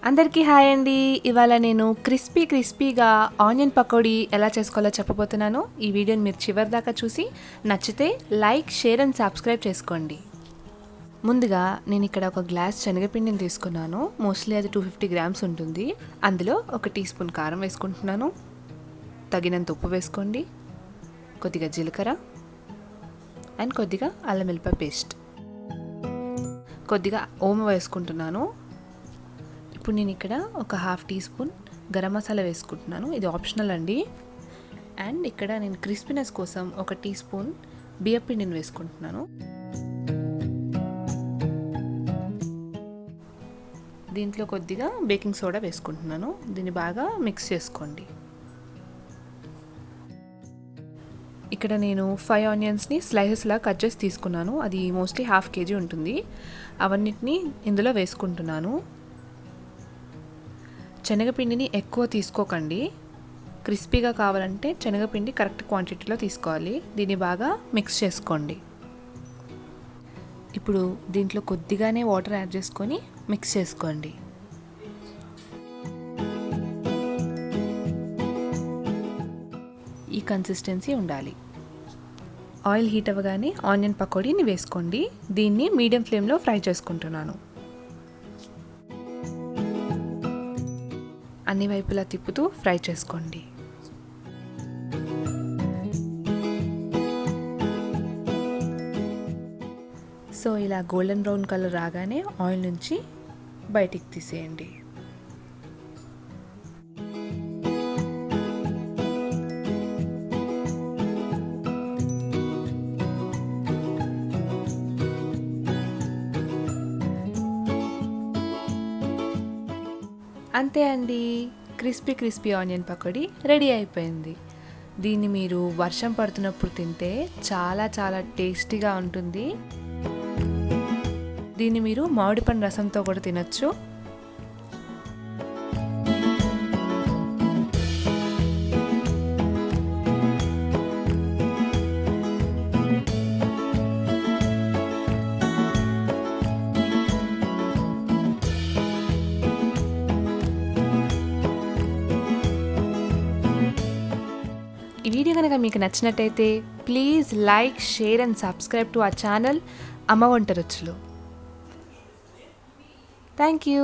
అందరికీ హాయ్ అండి. ఇవాళ నేను క్రిస్పీగా ఆనియన్ పకోడీ ఎలా చేసుకోవాలో చెప్పబోతున్నాను. ఈ వీడియోని మీరు చివరి దాకా చూసి నచ్చితే లైక్, షేర్ అండ్ సబ్స్క్రైబ్ చేసుకోండి. ముందుగా నేను ఇక్కడ ఒక గ్లాస్ శనగపిండిని తీసుకున్నాను. మోస్ట్లీ అది 250 గ్రామ్స్ ఉంటుంది. అందులో 1 టీ స్పూన్ కారం వేసుకుంటున్నాను. తగినంత ఉప్పు వేసుకోండి. కొద్దిగా జీలకర్ర అండ్ కొద్దిగా అల్లం వెల్లిపాయ పేస్ట్, కొద్దిగా ఓమ వేసుకుంటున్నాను. ఇప్పుడు నేను ఇక్కడ ఒక 1/2 టీ స్పూన్ గరం మసాలా వేసుకుంటున్నాను. ఇది ఆప్షనల్ అండి. అండ్ ఇక్కడ నేను క్రిస్పీనెస్ కోసం 1 టీ స్పూన్ బియ్యం పిండిని వేసుకుంటున్నాను. దీంట్లో కొద్దిగా బేకింగ్ సోడా వేసుకుంటున్నాను. దీన్ని బాగా మిక్స్ చేసుకోండి. ఇక్కడ నేను 5 ఆనియన్స్ని స్లైసెస్లా కట్ చేసి తీసుకున్నాను. అది మోస్ట్లీ 1/2 kg ఉంటుంది. అవన్నిటిని ఇందులో వేసుకుంటున్నాను. శనగపిండిని ఎక్కువ తీసుకోకండి. క్రిస్పీగా కావాలంటే శనగపిండి కరెక్ట్ క్వాంటిటీలో తీసుకోవాలి. దీన్ని బాగా మిక్స్ చేసుకోండి. ఇప్పుడు దీంట్లో కొద్దిగానే వాటర్ యాడ్ చేసుకొని మిక్స్ చేసుకోండి. ఈ కన్సిస్టెన్సీ ఉండాలి. ఆయిల్ హీట్ అవ్వగానే ఆనియన్ పకోడీని వేసుకోండి. దీన్ని మీడియం ఫ్లేమ్లో ఫ్రై చేసుకుంటున్నాను. అన్ని వైపులా తిప్పుతూ ఫ్రై చేసుకోండి. సో ఇలా గోల్డెన్ బ్రౌన్ కలర్ రాగానే ఆయిల్ నుంచి బయటికి తీసేయండి. అంతే అండి, క్రిస్పీ ఆనియన్ పకోడీ రెడీ అయిపోయింది. దీన్ని మీరు వర్షం పడుతున్నప్పుడు తింటే చాలా టేస్టీగా ఉంటుంది. దీన్ని మీరు మామిడి పండు రసంతో కూడా తినచ్చు. ఈ వీడియో కనుక మీకు నచ్చినట్టయితే please like, share and subscribe to our channel అమ్మ వంట రుచులు. Thank you.